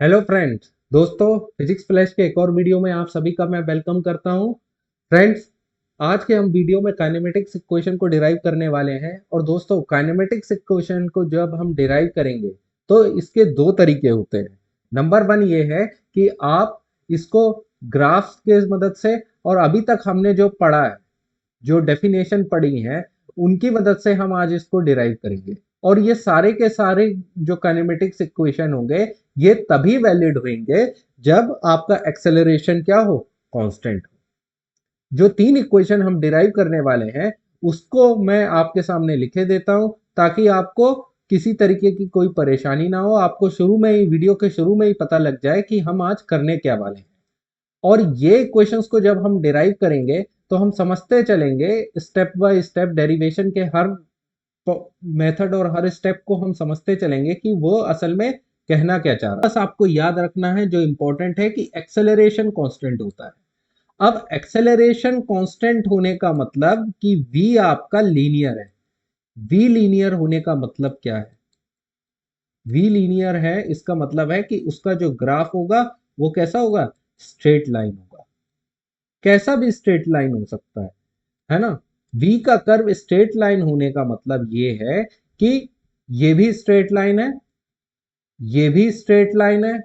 Hello friends, दोस्तों, physics flash के एक और वीडियो में आप सभी का मैं वेलकम करता हूं। फ्रेंड्स, आज के हम वीडियो में काइनेमेटिक्स इक्वेशन को डिराइव करने वाले हैं। और दोस्तों, काइनेमेटिक्स इक्वेशन को जब हम डिराइव करेंगे तो इसके दो तरीके होते हैं। नंबर वन ये है कि आप इसको ग्राफ्स के मदद से, और अभी तक हमने जो पढ़ा है, जो डेफिनेशन पढ़ी है, उनकी मदद से हम आज इसको डिराइव करेंगे। और ये सारे के सारे जो काइनेमेटिक्स इक्वेशन होंगे, ये तभी वैलिड होंगे जब आपका एक्सेलरेशन क्या हो, कांस्टेंट हो। जो तीन इक्वेशन हम डिराइव करने वाले हैं, उसको मैं आपके सामने लिखे देता हूं, ताकि आपको किसी तरीके की कोई परेशानी ना हो। आपको शुरू में ही, वीडियो के शुरू में ही पता लग जाए कि हम आज करने क्या वाले हैं। और ये क्वेश्चंस को जब हम डिराइव करेंगे तो हम समझते चलेंगे, स्टेप बाय स्टेप डेरिवेशन के हर मेथड और हर स्टेप को हम समझते चलेंगे कि वो असल में कहना क्या चाह रहा है। बस आपको याद रखना है, जो इंपॉर्टेंट है, कि एक्सेलरेशन कांस्टेंट होता है। अब एक्सेलरेशन कांस्टेंट होने का मतलब कि v आपका लीनियर है। v लीनियर होने का मतलब क्या है? v लीनियर है, इसका मतलब है कि उसका जो ग्राफ होगा वो कैसा होगा? स्ट्रेट लाइन होगा। कैसा भी स्ट्रेट लाइन हो सकता है ना। v का कर्व स्ट्रेट लाइन होने का मतलब ये है कि ये भी स्ट्रेट लाइन है, ये भी स्ट्रेट लाइन है,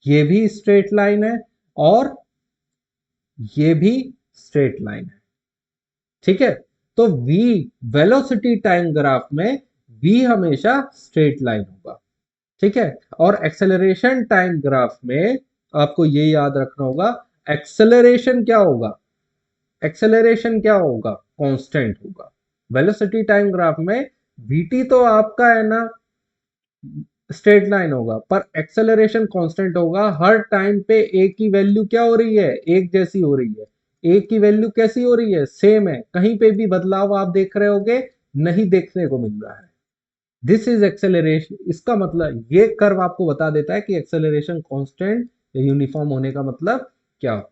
ये भी स्ट्रेट लाइन है, और ये भी स्ट्रेट लाइन है। ठीक है। तो v, वेलोसिटी टाइम ग्राफ में v हमेशा स्ट्रेट लाइन होगा। ठीक है। और एक्सेलरेशन टाइम ग्राफ में आपको ये याद रखना होगा, एक्सेलरेशन क्या होगा? एक्सेलरेशन क्या होगा? कांस्टेंट होगा। वेलोसिटी टाइम ग्राफ में vt तो आपका है ना, स्ट्रेट लाइन होगा, पर एक्सेलरेशन कांस्टेंट होगा। हर टाइम पे ए की वैल्यू क्या हो रही है? एक जैसी हो रही है। ए की वैल्यू कैसी हो रही है? सेम है। कहीं पे भी बदलाव आप देख रहे होगे? नहीं देखने को मिल रहा है। This is acceleration. इसका मतलब ये कर्व आपको बता देता है कि एक्सेलरेशन कांस्टेंट या यूनिफॉर्म होने का मतलब क्या हो।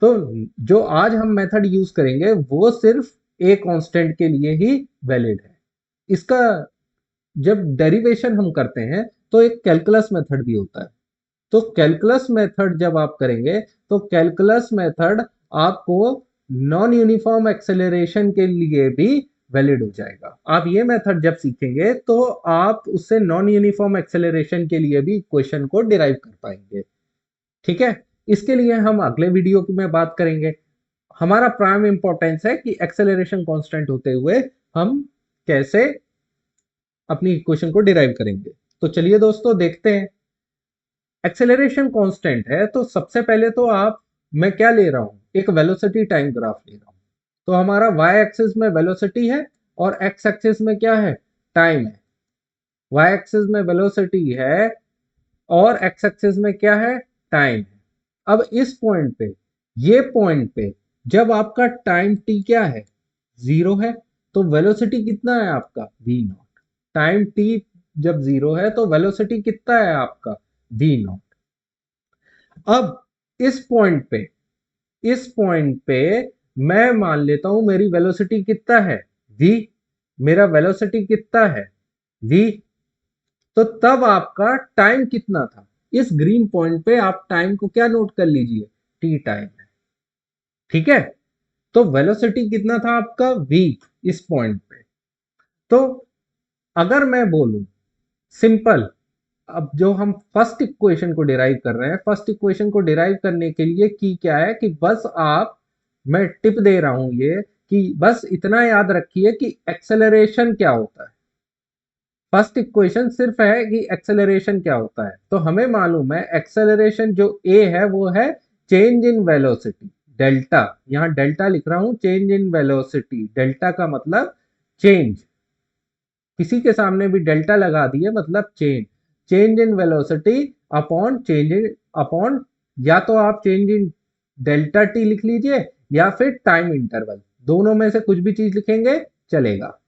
तो जो आज हम मेथड यूज करेंगे वो सिर्फ ए कांस्टेंट के लिए ही वैलिड है। इसका जब डेरिवेशन हम करते हैं तो एक कैलकुलस मेथड भी होता है। तो कैलकुलस मेथड जब आप करेंगे तो कैलकुलस मेथड आपको नॉन यूनिफॉर्म एक्सेलरेशन के लिए भी वैलिड हो जाएगा। आप ये मेथड जब सीखेंगे तो आप उससे नॉन यूनिफॉर्म एक्सेलरेशन के लिए भी इक्वेशन को डिराइव कर पाएंगे। ठीक है। इसके लिए हम अगले वीडियो में बात करेंगे। हमारा प्राइम इंपॉर्टेंस है कि एक्सेलरेशन कांस्टेंट होते हुए हम कैसे अपनी इक्वेशन को डिराइव करेंगे। तो चलिए दोस्तों, देखते हैं। एक्सेलरेशन कांस्टेंट है तो सबसे पहले तो मैं क्या ले रहा हूं? एक वेलोसिटी टाइम ग्राफ ले रहा हूं। तो हमारा वाई एक्सिस में वेलोसिटी है और एक्स एक्सिस में क्या है? टाइम है। वाई एक्सिस में वेलोसिटी है और एक्स एक्सिस में क्या है? टाइम है। अब इस पॉइंट पे, ये पॉइंट पे, जब आपका टाइम टी क्या है? जीरो है, तो वेलोसिटी कितना है आपका? V naught. टाइम टी जब जीरो है तो वेलोसिटी कितना है आपका? V naught. अब इस पॉइंट पे, इस पॉइंट पे मैं मान लेता हूं मेरी वेलोसिटी कितना है? v। मेरा वेलोसिटी कितना है? v। तो तब आपका टाइम कितना था? इस ग्रीन पॉइंट पे आप टाइम को क्या नोट कर लीजिए? t टाइम है। ठीक है। तो वेलोसिटी कितना था आपका? v, इस पॉइंट पे। तो अगर मैं बोलूं सिंपल, अब जो हम फर्स्ट इक्वेशन को डिराइव कर रहे हैं, फर्स्ट इक्वेशन को डिराइव करने के लिए की क्या है कि बस आप, मैं टिप दे रहा हूं ये, कि बस इतना याद रखिए कि एक्सेलरेशन क्या होता है। फर्स्ट इक्वेशन सिर्फ है कि एक्सेलरेशन क्या होता है। तो हमें मालूम है एक्सेलरेशन जो ए है वो है चेंज इन वेलोसिटी, डेल्टा। यहां डेल्टा लिख रहा हूं, चेंज इन वेलोसिटी। डेल्टा का मतलब चेंज। किसी के सामने भी डेल्टा लगा दिए मतलब change. Change in velocity upon change in upon, या तो आप चेंज इन डेल्टा टी लिख लीजिए या फिर टाइम इंटरवल, दोनों में से कुछ भी चीज लिखेंगे चलेगा।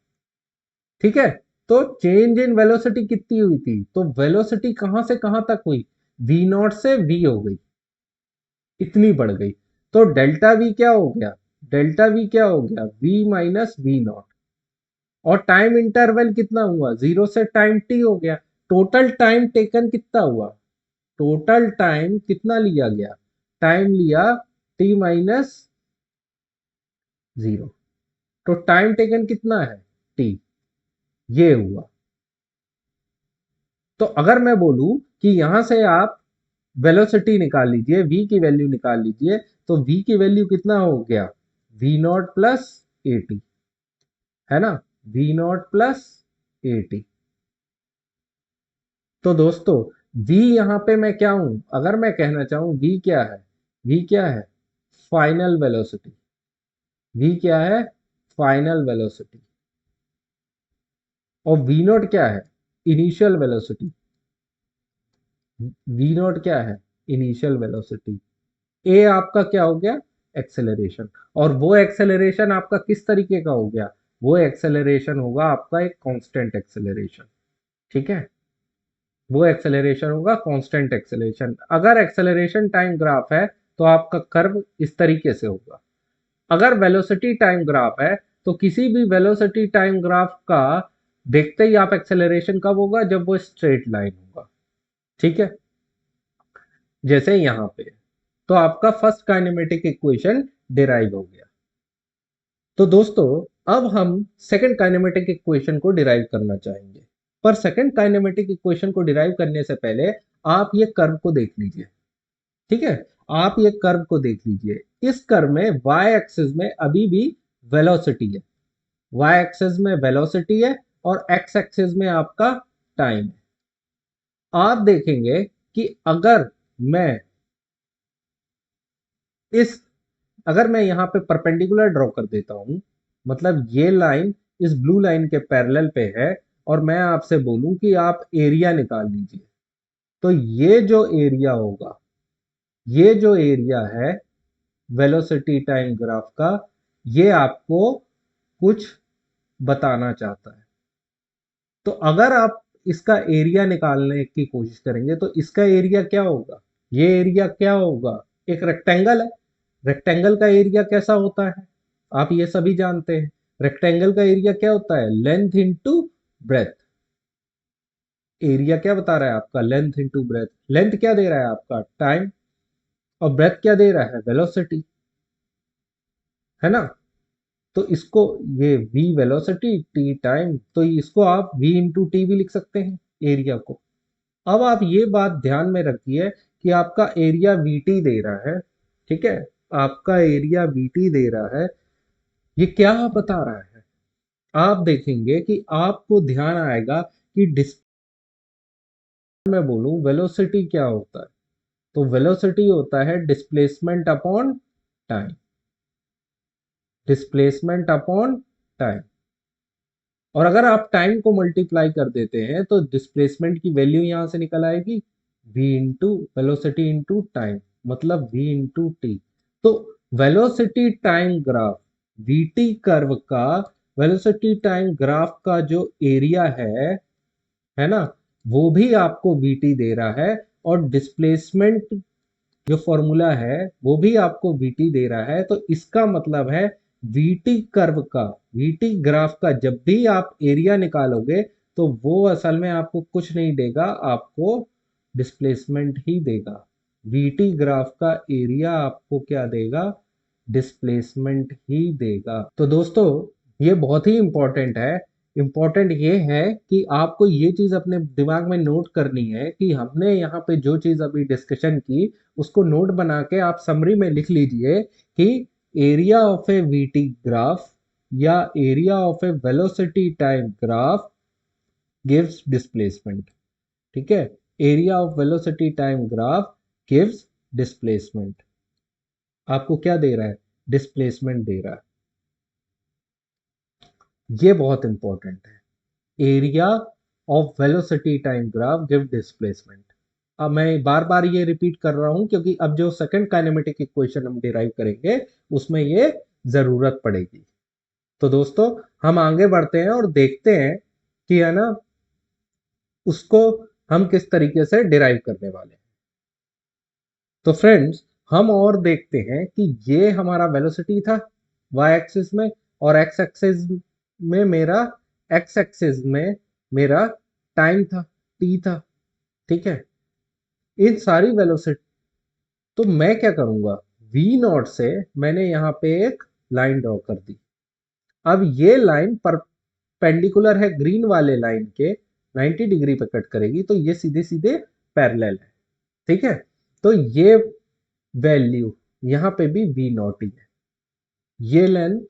ठीक है। तो चेंज इन वेलोसिटी कितनी हुई थी? तो वेलोसिटी कहां से कहां तक हुई? वी नॉट से वी हो गई, इतनी बढ़ गई। तो डेल्टा वी क्या हो गया? डेल्टा वी क्या हो गया? V minus v naught. और टाइम इंटरवल कितना हुआ? जीरो से टाइम टी हो गया। टोटल टाइम टेकन कितना हुआ, टोटल टाइम कितना लिया गया, टाइम लिया t माइनस 0, तो टाइम टेकन कितना है t, ये हुआ। तो अगर मैं बोलूं कि यहां से आप वेलोसिटी निकाल लीजिए, v की वैल्यू निकाल लीजिए, तो v की वैल्यू कितना हो गया, v not plus A T, है ना, v not plus A T. तो दोस्तों v यहां पे मैं क्या हूं, अगर मैं कहना चाहूं v क्या है, v क्या है, फाइनल वेलोसिटी, v क्या है, फाइनल वेलोसिटी। और v नॉट क्या है, इनिशियल वेलोसिटी, v नॉट क्या है, इनिशियल वेलोसिटी। ए आपका क्या हो गया, एक्सेलरेशन। और वो एक्सेलरेशन आपका किस तरीके का हो गया, वो एक्सेलरेशन होगा आपका एक कांस्टेंट एक्सेलरेशन, ठीक है, वो एक्सेलरेशन होगा कांस्टेंट एक्सेलरेशन। अगर एक्सेलरेशन टाइम ग्राफ है तो आपका कर्व इस तरीके से होगा। अगर वेलोसिटी टाइम ग्राफ है तो किसी भी वेलोसिटी टाइम ग्राफ का देखते ही आप एक्सेलरेशन कब होगा, जब वो स्ट्रेट लाइन होगा, ठीक है, जैसे यहां पे। तो आपका फर्स्ट काइनेमेटिक इक्वेशन डिराइव हो गया। तो दोस्तों अब हम सेकंड काइनेमेटिक इक्वेशन को डिराइव करना चाहेंगे, पर सेकंड काइनेमेटिक इक्वेशन को डिराइव करने से पहले आप ये कर्व को देख लीजिए, ठीक है, आप ये कर्व को देख लीजिए। इस कर्व में y एक्सिस में अभी भी वेलोसिटी है, y एक्सिस में वेलोसिटी है और x एक्सिस में आपका टाइम है। आप देखेंगे कि मैं इस अगर मैं यहां पे परपेंडिकुलर ड्रॉ कर देता हूं, मतलब ये लाइन इस ब्लू लाइन के पैरेलल पे है, और मैं आपसे बोलूं कि आप एरिया निकाल लीजिए, तो ये जो एरिया होगा, ये जो एरिया है वेलोसिटी टाइम ग्राफ का, ये आपको कुछ बताना चाहता है। तो अगर आप इसका एरिया निकालने की कोशिश करेंगे तो इसका एरिया क्या होगा, ये एरिया क्या होगा, एक रेक्टेंगल है, रेक्टेंगल का एरिया कैसा होता है, आप ये सभी जानते हैं, रेक्टेंगल का एरिया क्या होता है, लेंथ इंटू ब्रेथ। एरिया क्या बता रहा है आपका, लेंथ इंटू ब्रेथ। लेंथ क्या दे रहा है आपका, टाइम, और ब्रेथ क्या दे रहा है, वेलोसिटी, है ना। तो इसको ये v वेलोसिटी t टाइम, तो इसको आप v इंटू टी भी लिख सकते हैं एरिया को। अब आप ये बात ध्यान में रखिए कि आपका एरिया vt दे रहा है, ठीक है, आपका एरिया vt दे रहा है, ये क्या बता रहा है, आप देखेंगे कि आपको ध्यान आएगा कि मैं बोलूं वेलोसिटी क्या होता है, तो वेलोसिटी होता है displacement upon time, displacement upon time. और अगर आप टाइम को मल्टीप्लाई कर देते हैं तो डिस्प्लेसमेंट की वैल्यू यहां से निकल आएगी v into velocity into time, मतलब v इंटू टी। तो velocity time graph, vt curve का वेलोसिटी टाइम ग्राफ का जो एरिया है ना, वो भी आपको vt दे रहा है, और डिस्प्लेसमेंट जो फॉर्मूला है वो भी आपको vt दे रहा है। तो इसका मतलब है vt कर्व का, vt ग्राफ का जब भी आप एरिया निकालोगे तो वो असल में आपको कुछ नहीं देगा, आपको डिस्प्लेसमेंट ही देगा। vt ग्राफ का एरिया आपको क्या देगा, डिस्प्लेसमेंट ही देगा। तो दोस्तों ये बहुत ही इंपॉर्टेंट है। इंपॉर्टेंट ये है कि आपको ये चीज अपने दिमाग में नोट करनी है कि हमने यहाँ पे जो चीज अभी डिस्कशन की उसको नोट बना के आप समरी में लिख लीजिए कि area of a V T graph या area of a velocity time graph gives displacement, ठीक है, area of velocity time graph gives displacement. आपको क्या दे रहा है, डिस्प्लेसमेंट दे रहा है, ये बहुत इंपॉर्टेंट है। Area of velocity time graph give displacement. अब मैं बार बार ये रिपीट कर रहा हूं क्योंकि अब जो सेकंड काइनेमेटिक इक्वेशन हम डिराइव करेंगे उसमें ये जरूरत पड़ेगी। तो दोस्तों हम आगे बढ़ते हैं और देखते हैं कि है ना उसको हम किस तरीके से डिराइव करने वाले हैं। तो फ्रेंड्स हम और देखते हैं कि ये हमारा वेलोसिटी था y एक्सिस में, और x एक्सिस में मेरा टाइम था। टी था, ठीक है, इन सारी वेलोसिटी। तो मैं क्या करूंगा, वी नॉट से मैंने यहाँ पे एक लाइन ड्रॉ कर दी। अब ये लाइन परपेंडिकुलर है ग्रीन वाले लाइन के, 90 डिग्री पे कट करेगी, तो ये सीधे सीधे पैरेलल है, ठीक है। तो ये वैल्यू यहाँ पे भी वी नॉट ही है। ये लेंथ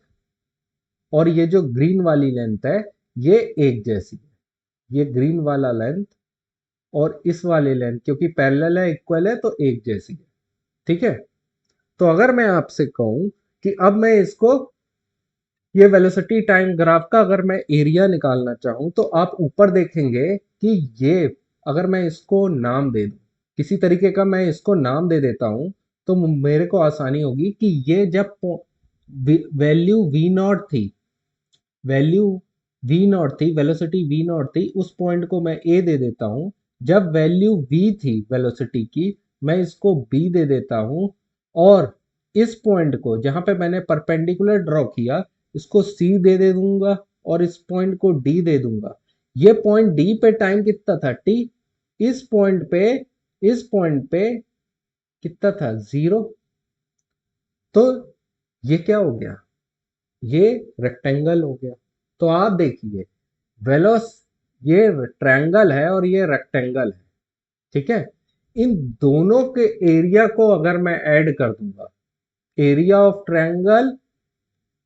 और ये जो ग्रीन वाली लेंथ है ये एक जैसी है। ये ग्रीन वाला लेंथ और इस वाले लेंथ क्योंकि पैरेलल है, इक्वल है, तो एक जैसी है, ठीक है। तो अगर मैं आपसे कहूं कि अब मैं इसको, ये वेलोसिटी टाइम ग्राफ का अगर मैं एरिया निकालना चाहूं, तो आप ऊपर देखेंगे कि ये, अगर मैं इसको नाम दे दूं, किसी तरीके का मैं इसको नाम दे देता हूं, तो मेरे को आसानी होगी कि ये जब वैल्यू वी नॉट थी, वैल्यू वी नॉट थी, वेलोसिटी वी नॉट थी, उस पॉइंट को मैं ए दे देता हूं। जब वैल्यू वी थी वेलोसिटी की, मैं इसको बी दे देता हूं, और इस पॉइंट को जहां पे मैंने परपेंडिकुलर ड्रॉ किया, इसको सी दे दूंगा, और इस पॉइंट को डी दे दूंगा। ये पॉइंट डी पे टाइम कितना था, टी। इस पॉइंट पे, इस पॉइंट पे कितना था, 0। तो ये क्या हो गया, ये रेक्टेंगल हो गया। तो आप देखिए, वेलोस, ये ट्रायंगल है और ये रेक्टेंगल है, ठीक है। इन दोनों के एरिया को अगर मैं ऐड कर दूंगा, एरिया ऑफ ट्रायंगल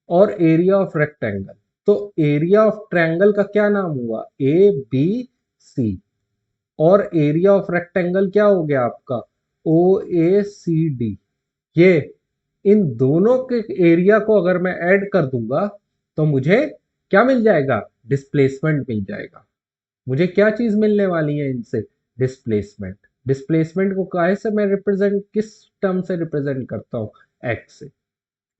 और एरिया ऑफ रेक्टेंगल, तो एरिया ऑफ ट्रायंगल का क्या नाम हुआ, ए बी सी, और एरिया ऑफ रेक्टेंगल क्या हो गया आपका, ओ ए सी डी। ये इन दोनों के एरिया को अगर मैं ऐड कर दूंगा, तो मुझे क्या मिल जाएगा, डिस्प्लेसमेंट मिल जाएगा। मुझे क्या चीज मिलने वाली है इनसे, डिस्प्लेसमेंट। डिस्प्लेसमेंट को काहे से मैं रिप्रेजेंट, किस टर्म से रिप्रेजेंट करता हूं, एक्स से।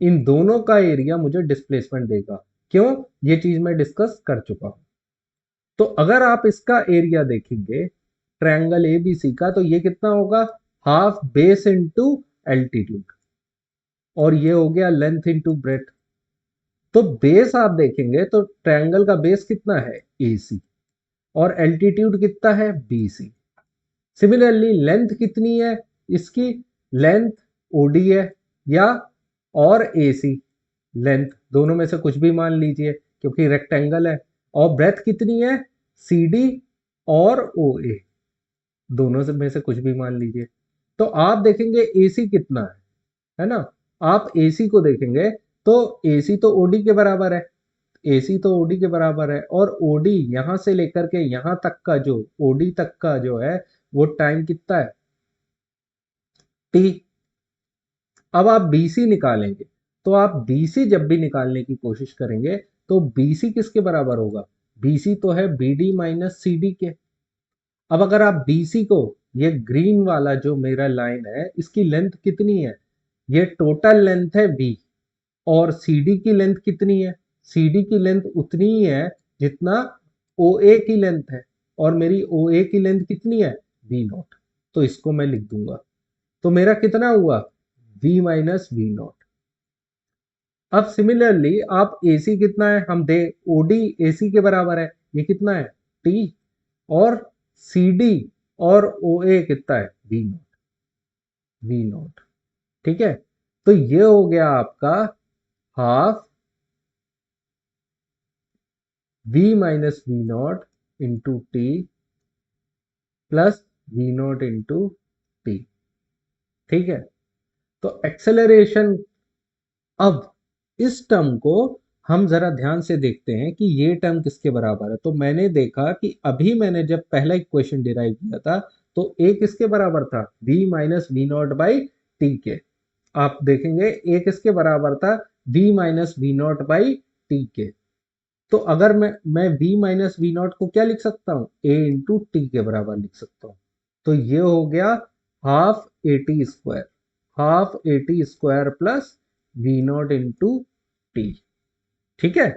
इन दोनों का एरिया मुझे डिस्प्लेसमेंट देगा। क्यों, ये चीज मैं डिस्कस कर चुका हूं। तो अगर आप इसका एरिया देखेंगे ट्रायंगल एबीसी का, तो ये कितना होगा, हाफ बेस इंटू एल्टीट्यूड, और ये हो गया लेंथ इंटू ब्रेथ। तो बेस आप देखेंगे तो ट्रायंगल का बेस कितना है, एसी, और एल्टीट्यूड कितना है, बीसी। सिमिलरली लेंथ कितनी है इसकी, लेंथ ओडी है, या और एसी, लेंथ दोनों में से कुछ भी मान लीजिए क्योंकि रेक्टेंगल है। और ब्रेथ कितनी है, सीडी और ओ ए, दोनों से में से कुछ भी मान लीजिए। तो आप देखेंगे एसी कितना है ना। आप एसी को देखेंगे तो एसी तो ओडी के बराबर है, एसी तो ओडी के बराबर है, और ओडी यहां से लेकर के यहां तक का जो, ओडी तक का जो है वो टाइम कितना है, टी। अब आप बीसी निकालेंगे, तो आप बीसी जब भी निकालने की कोशिश करेंगे, तो बीसी किसके बराबर होगा, बीसी तो है बीडी माइनस सीडी के। अब अगर आप बीसी को, ये ग्रीन वाला जो मेरा लाइन है, इसकी लेंथ कितनी है, ये टोटल लेंथ है वी, और सीडी की लेंथ कितनी है, सीडी की लेंथ उतनी ही है जितना ओ ए की लेंथ है, और मेरी ओ ए की लेंथ कितनी है, वी नॉट। तो इसको मैं लिख दूंगा। तो मेरा कितना हुआ, वी माइनस वी नॉट। अब सिमिलरली आप एसी कितना है, हम दे, ओडी एसी के बराबर है, ये कितना है, टी, और सीडी और ओ ए कितना है, वी नॉट, वी नॉट, ठीक है। तो ये हो गया आपका half v minus v naught into t plus v naught into t, ठीक है। तो एक्सेलरेशन, अब इस टर्म को हम जरा ध्यान से देखते हैं कि ये टर्म किसके बराबर है। तो मैंने देखा कि अभी मैंने जब पहला इक्वेशन डिराइव किया था, तो ए किसके बराबर था, v minus v naught by t के। आप देखेंगे ए किसके बराबर था, v minus v naught by t के। तो अगर मैं v माइनस वी नॉट को क्या लिख सकता हूं, a इंटू टी के बराबर लिख सकता हूं। तो ये हो गया half a t square, half a t square plus v naught into t, ठीक है।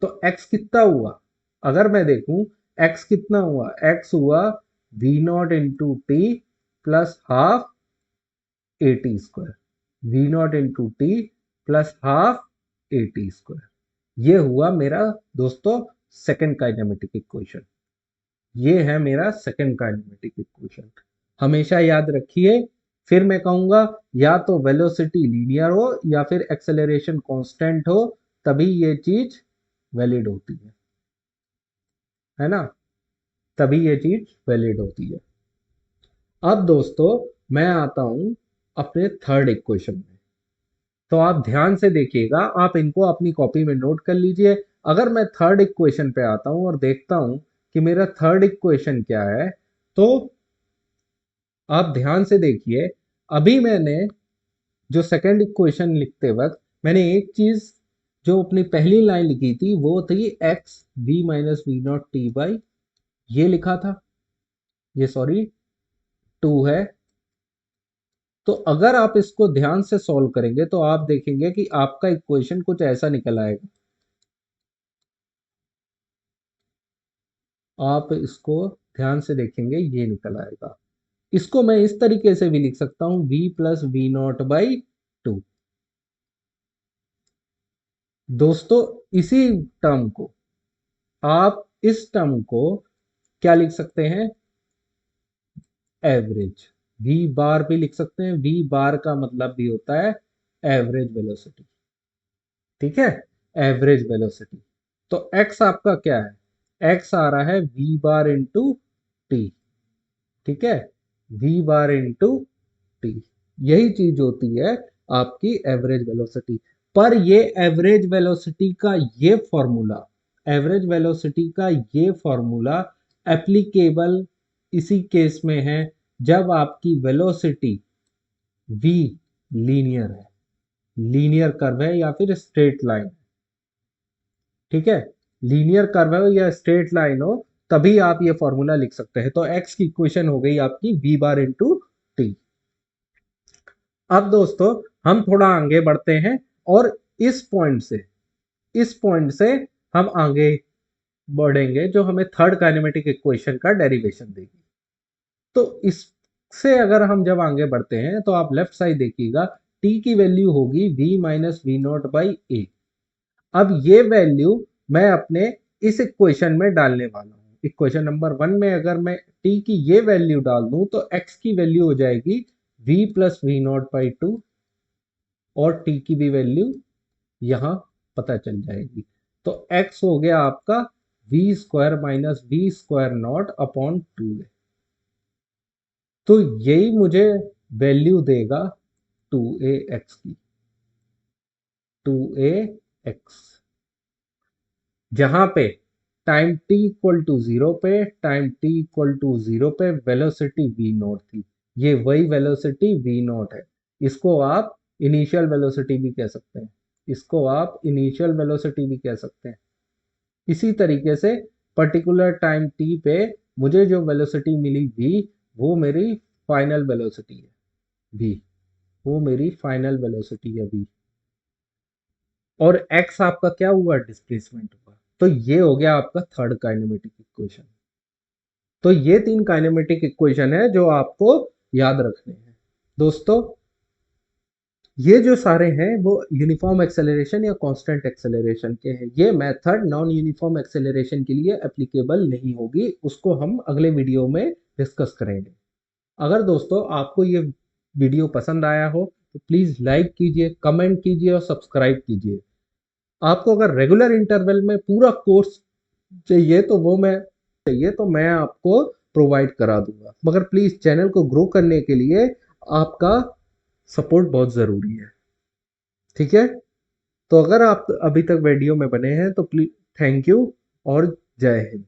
तो x कितना हुआ, अगर मैं देखूं x कितना हुआ, x हुआ v naught into t plus half a t square, v naught into t plus half a t square. ये हुआ मेरा दोस्तों सेकंड काइनेमेटिक इक्वेशन। ये है मेरा सेकंड काइनेमेटिक इक्वेशन। हमेशा याद रखिए, फिर मैं कहूंगा या तो वेलोसिटी लीनियर हो या फिर एक्सेलरेशन कांस्टेंट हो, तभी ये चीज वैलिड होती है ना, तभी ये चीज वैलिड होती है। अब दोस्तों मैं आता हूं अपने थर्ड इक्वेशन में। तो आप ध्यान से देखिएगा, आप इनको अपनी कॉपी में नोट कर लीजिए। अगर मैं थर्ड इक्वेशन पे आता हूं और देखता हूं कि मेरा थर्ड इक्वेशन क्या है, तो आप ध्यान से देखिए। अभी मैंने जो सेकंड इक्वेशन लिखते वक्त मैंने एक चीज जो अपनी पहली लाइन लिखी थी वो थी x b minus v naught t by, ये लिखा था, ये सॉरी 2 है। तो अगर आप इसको ध्यान से सॉल्व करेंगे तो आप देखेंगे कि आपका इक्वेशन कुछ ऐसा निकल आएगा। आप इसको ध्यान से देखेंगे, ये निकल आएगा। इसको मैं इस तरीके से भी लिख सकता हूं, v plus v naught by 2। दोस्तों इसी टर्म को आप इस टर्म को क्या लिख सकते हैं, एवरेज। v बार भी लिख सकते हैं, v बार का मतलब भी होता है एवरेज वेलोसिटी। ठीक है, एवरेज वेलोसिटी। तो x आपका क्या है, x आ रहा है v बार इंटू टी। ठीक है, v बार इंटू टी, यही चीज होती है आपकी एवरेज वेलोसिटी। पर ये एवरेज वेलोसिटी का ये फॉर्मूला, एवरेज वेलोसिटी का ये फॉर्मूला एप्लीकेबल इसी केस में है जब आपकी वेलोसिटी v लीनियर है, लीनियर कर्व है या फिर स्ट्रेट लाइन। ठीक है, लीनियर कर्व हो या स्ट्रेट लाइन हो, तभी आप ये फॉर्मूला लिख सकते हैं। तो x की इक्वेशन हो गई आपकी v बार इंटू टी। अब दोस्तों हम थोड़ा आगे बढ़ते हैं और इस पॉइंट से, इस पॉइंट से हम आगे बढ़ेंगे जो हमें थर्ड काइनेमेटिक इक्वेशन का डेरिवेशन देगी। तो इससे अगर हम जब आगे बढ़ते हैं तो आप लेफ्ट साइड देखिएगा, t की वैल्यू होगी v minus v naught by a. अब ये वैल्यू मैं अपने इस इक्वेशन में डालने वाला हूँ। इक्वेशन नंबर 1 में अगर मैं t की ये वैल्यू डाल दूं तो x की वैल्यू हो जाएगी v plus v naught by 2, और t की भी वैल्यू यहां पता चल जाएगी। तो x हो गया आपका v square minus v square naught upon 2। तो यही मुझे वैल्यू देगा 2ax की, 2ax, जहां पे टाइम t इक्वल टू 0 पे, टाइम t इक्वल टू 0 पे वेलोसिटी v नॉट थी। ये वही वेलोसिटी v नॉट है। इसको आप इनिशियल वेलोसिटी भी कह सकते हैं, इसको आप इनिशियल वेलोसिटी भी कह सकते हैं। इसी तरीके से पर्टिकुलर टाइम t पे मुझे जो वेलोसिटी मिली v, वो मेरी फाइनल वेलोसिटी है v, वो मेरी फाइनल वेलोसिटी है v। और x आपका क्या हुआ, डिस्प्लेसमेंट हुआ। तो ये हो गया आपका थर्ड काइनेमेटिक इक्वेशन। तो ये 3 काइनेमेटिक इक्वेशन है जो आपको याद रखने हैं। दोस्तों ये जो सारे हैं वो यूनिफॉर्म एक्सेलरेशन या कांस्टेंट एक्सेलरेशन के हैं। ये मेथड नॉन यूनिफॉर्म एक्सेलरेशन के लिए एप्लीकेबल नहीं होगी, उसको हम अगले वीडियो में डिस्कस करेंगे। अगर दोस्तों आपको ये वीडियो पसंद आया हो तो प्लीज़ लाइक कीजिए, कमेंट कीजिए और सब्सक्राइब कीजिए। आपको अगर रेगुलर इंटरवल में पूरा कोर्स चाहिए तो वो मैं चाहिए तो मैं आपको प्रोवाइड करा दूंगा, मगर प्लीज चैनल को ग्रो करने के लिए आपका सपोर्ट बहुत जरूरी है। ठीक है, तो अगर आप अभी तक वीडियो में बने हैं तो प्लीज थैंक यू और जय हिंद।